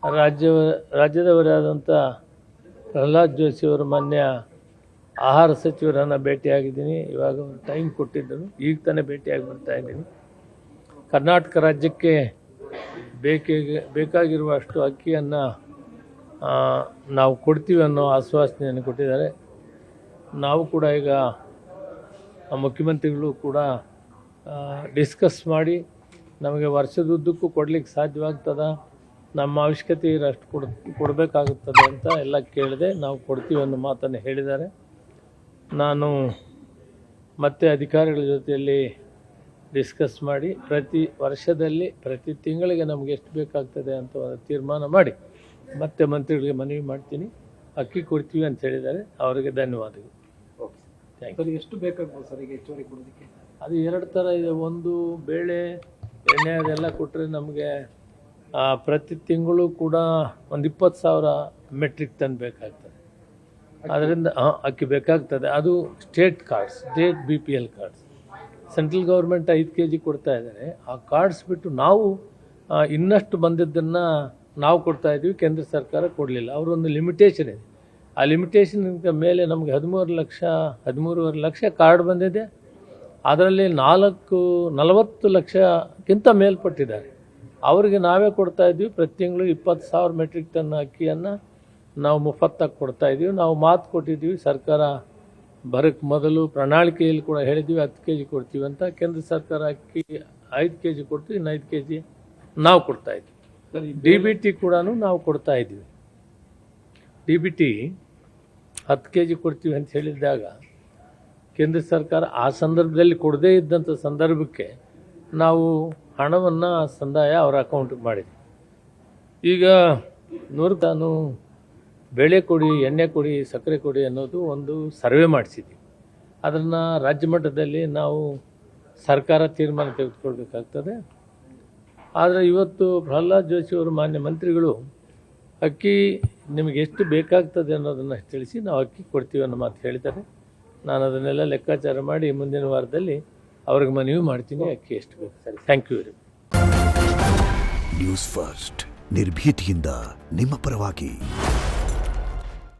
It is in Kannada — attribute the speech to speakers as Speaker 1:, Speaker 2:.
Speaker 1: ರಾಜ್ಯದವರಾದಂಥ ಪ್ರಹ್ಲಾದ್ ಜೋಶಿಯವರು ಮಾನ್ಯ ಆಹಾರ ಸಚಿವರನ್ನು ಭೇಟಿಯಾಗಿದ್ದೀನಿ. ಇವಾಗ ಒಂದು ಟೈಮ್ ಕೊಟ್ಟಿದ್ದರು, ಈಗ ತಾನೇ ಭೇಟಿಯಾಗಿ ಬರ್ತಾ ಇದ್ದೀನಿ. ಕರ್ನಾಟಕ ರಾಜ್ಯಕ್ಕೆ ಬೇಕಾಗಿರುವಷ್ಟು ಅಕ್ಕಿಯನ್ನು ನಾವು ಕೊಡ್ತೀವಿ ಅನ್ನೋ ಆಶ್ವಾಸನೆಯನ್ನು ಕೊಟ್ಟಿದ್ದಾರೆ. ನಾವು ಕೂಡ ಈಗ ಮುಖ್ಯಮಂತ್ರಿಗಳು ಕೂಡ ಡಿಸ್ಕಸ್ ಮಾಡಿ ನಮಗೆ ವರ್ಷದುದ್ದಕ್ಕೂ ಕೊಡಲಿಕ್ಕೆ ಸಾಧ್ಯವಾಗ್ತದ, ನಮ್ಮ ಅವಶ್ಯಕತೆ ಇರೋಷ್ಟು ಕೊಡಬೇಕಾಗುತ್ತದೆ ಅಂತ ಎಲ್ಲ ಕೇಳಿದೆ. ನಾವು ಕೊಡ್ತೀವಿ ಅನ್ನೋ ಮಾತನ್ನು ಹೇಳಿದ್ದಾರೆ. ನಾನು ಮತ್ತೆ ಅಧಿಕಾರಿಗಳ ಜೊತೆಯಲ್ಲಿ ಡಿಸ್ಕಸ್ ಮಾಡಿ ಪ್ರತಿ ವರ್ಷದಲ್ಲಿ ಪ್ರತಿ ತಿಂಗಳಿಗೆ ನಮಗೆ ಎಷ್ಟು ಬೇಕಾಗ್ತದೆ ಅಂತ ತೀರ್ಮಾನ ಮಾಡಿ ಮತ್ತೆ ಮಂತ್ರಿಗಳಿಗೆ ಮನವಿ ಮಾಡ್ತೀನಿ. ಅಕ್ಕಿ ಕೊಡ್ತೀವಿ ಅಂತ ಹೇಳಿದ್ದಾರೆ, ಅವರಿಗೆ ಧನ್ಯವಾದಗಳು. Thank you.
Speaker 2: ಎಷ್ಟು ಬೇಕಾಗ್ಬೋದು ಸರ್ ಈಗ ಹೆಚ್ಚುವರಿ ಕೊಡೋದಕ್ಕೆ?
Speaker 1: ಅದು ಎರಡು ಥರ ಇದೆ. ಒಂದು ಬೇಳೆ ಎಣ್ಣೆ ಅದೆಲ್ಲ ಕೊಟ್ಟರೆ ನಮಗೆ ಪ್ರತಿ ತಿಂಗಳು ಕೂಡ ಒಂದು 20,000 ಮೆಟ್ರಿಕ್ ಟನ್ ಬೇಕಾಗ್ತದೆ. ಅದರಿಂದ ಅಕ್ಕಿ ಬೇಕಾಗ್ತದೆ. ಅದು state BPL cards. Central government 5 kg ಕೊಡ್ತಾ ಇದ್ದಾರೆ. ಆ ಕಾರ್ಡ್ಸ್ ಬಿಟ್ಟು ನಾವು ಇನ್ನಷ್ಟು ಬಂದಿದ್ದನ್ನು ನಾವು ಕೊಡ್ತಾ ಇದ್ದೀವಿ, ಕೇಂದ್ರ ಸರ್ಕಾರ ಕೊಡಲಿಲ್ಲ. ಅವರೊಂದು ಲಿಮಿಟೇಷನ್ ಇದೆ. ಆ ಲಿಮಿಟೇಷನ್ ಮೇಲೆ ನಮಗೆ 13.5 ಲಕ್ಷ ಕಾರ್ಡ್ ಬಂದಿದೆ. ಅದರಲ್ಲಿ 40 ಲಕ್ಷಕ್ಕಿಂತ ಮೇಲ್ಪಟ್ಟಿದ್ದಾರೆ. ಅವರಿಗೆ ನಾವೇ ಕೊಡ್ತಾ ಇದ್ದೀವಿ. ಪ್ರತಿ ತಿಂಗಳು 20,000 ಮೆಟ್ರಿಕ್ ಟನ್ ಅಕ್ಕಿಯನ್ನು ನಾವು ಮುಫತ್ತಾಗಿ ಕೊಡ್ತಾ ಇದ್ದೀವಿ. ನಾವು ಮಾತು ಕೊಟ್ಟಿದ್ದೀವಿ, ಸರ್ಕಾರ ಬರೋಕ್ಕೆ ಮೊದಲು ಪ್ರಣಾಳಿಕೆಯಲ್ಲಿ ಕೂಡ ಹೇಳಿದ್ದೀವಿ 10 kg ಕೊಡ್ತೀವಿ ಅಂತ. ಕೇಂದ್ರ ಸರ್ಕಾರ ಅಕ್ಕಿ 5 kg ಕೊಡ್ತೀವಿ, ಇನ್ನು 5 kg ನಾವು ಕೊಡ್ತಾ ಇದ್ದೀವಿ. DBT ಕೂಡ ನಾವು ಕೊಡ್ತಾ ಇದ್ದೀವಿ. DBT 10 kg ಕೊಡ್ತೀವಿ ಅಂತ ಹೇಳಿದಾಗ ಕೇಂದ್ರ ಸರ್ಕಾರ ಆ ಸಂದರ್ಭದಲ್ಲಿ ಕೊಡದೇ ಇದ್ದಂಥ ಸಂದರ್ಭಕ್ಕೆ ನಾವು ಹಣವನ್ನು ಸಂದಾಯ ಅವರ ಅಕೌಂಟಿಗೆ ಮಾಡಿದ್ವಿ. ಈಗ ನಾನು ಬೇಳೆ ಕೊಡಿ, ಎಣ್ಣೆ ಕೊಡಿ, ಸಕ್ಕರೆ ಕೊಡಿ ಅನ್ನೋದು ಒಂದು ಸರ್ವೆ ಮಾಡಿಸಿದ್ವಿ. ಅದನ್ನು ರಾಜ್ಯ ಮಟ್ಟದಲ್ಲಿ ನಾವು ಸರ್ಕಾರ ತೀರ್ಮಾನ ತೆಗೆದುಕೊಳ್ಬೇಕಾಗ್ತದೆ. ಆದರೆ ಇವತ್ತು ಪ್ರಹ್ಲಾದ್ ಜೋಶಿಯವರು ಮಾನ್ಯ ಮಂತ್ರಿಗಳು ಅಕ್ಕಿ ನಿಮಗೆ ಎಷ್ಟು ಬೇಕಾಗ್ತದೆ ಅನ್ನೋದನ್ನು ತಿಳಿಸಿ ನಾವು ಅಕ್ಕಿ ಕೊಡ್ತೀವಿ ಅನ್ನೋ ಮಾತು ಹೇಳಿದ್ದಾರೆ. ನಾನು ಅದನ್ನೆಲ್ಲ ಲೆಕ್ಕಾಚಾರ ಮಾಡಿ ಮುಂದಿನ ವಾರದಲ್ಲಿ ಅವ್ರಿಗೆ ಮನವಿ ಮಾಡ್ತೀನಿ ಅಕ್ಕಿ ಎಷ್ಟು ಬೇಕು. ಸರಿ, thank you very much.
Speaker 3: News First, ನಿರ್ಭೀತಿಯಿಂದ ನಿಮ್ಮ ಪರವಾಗಿ.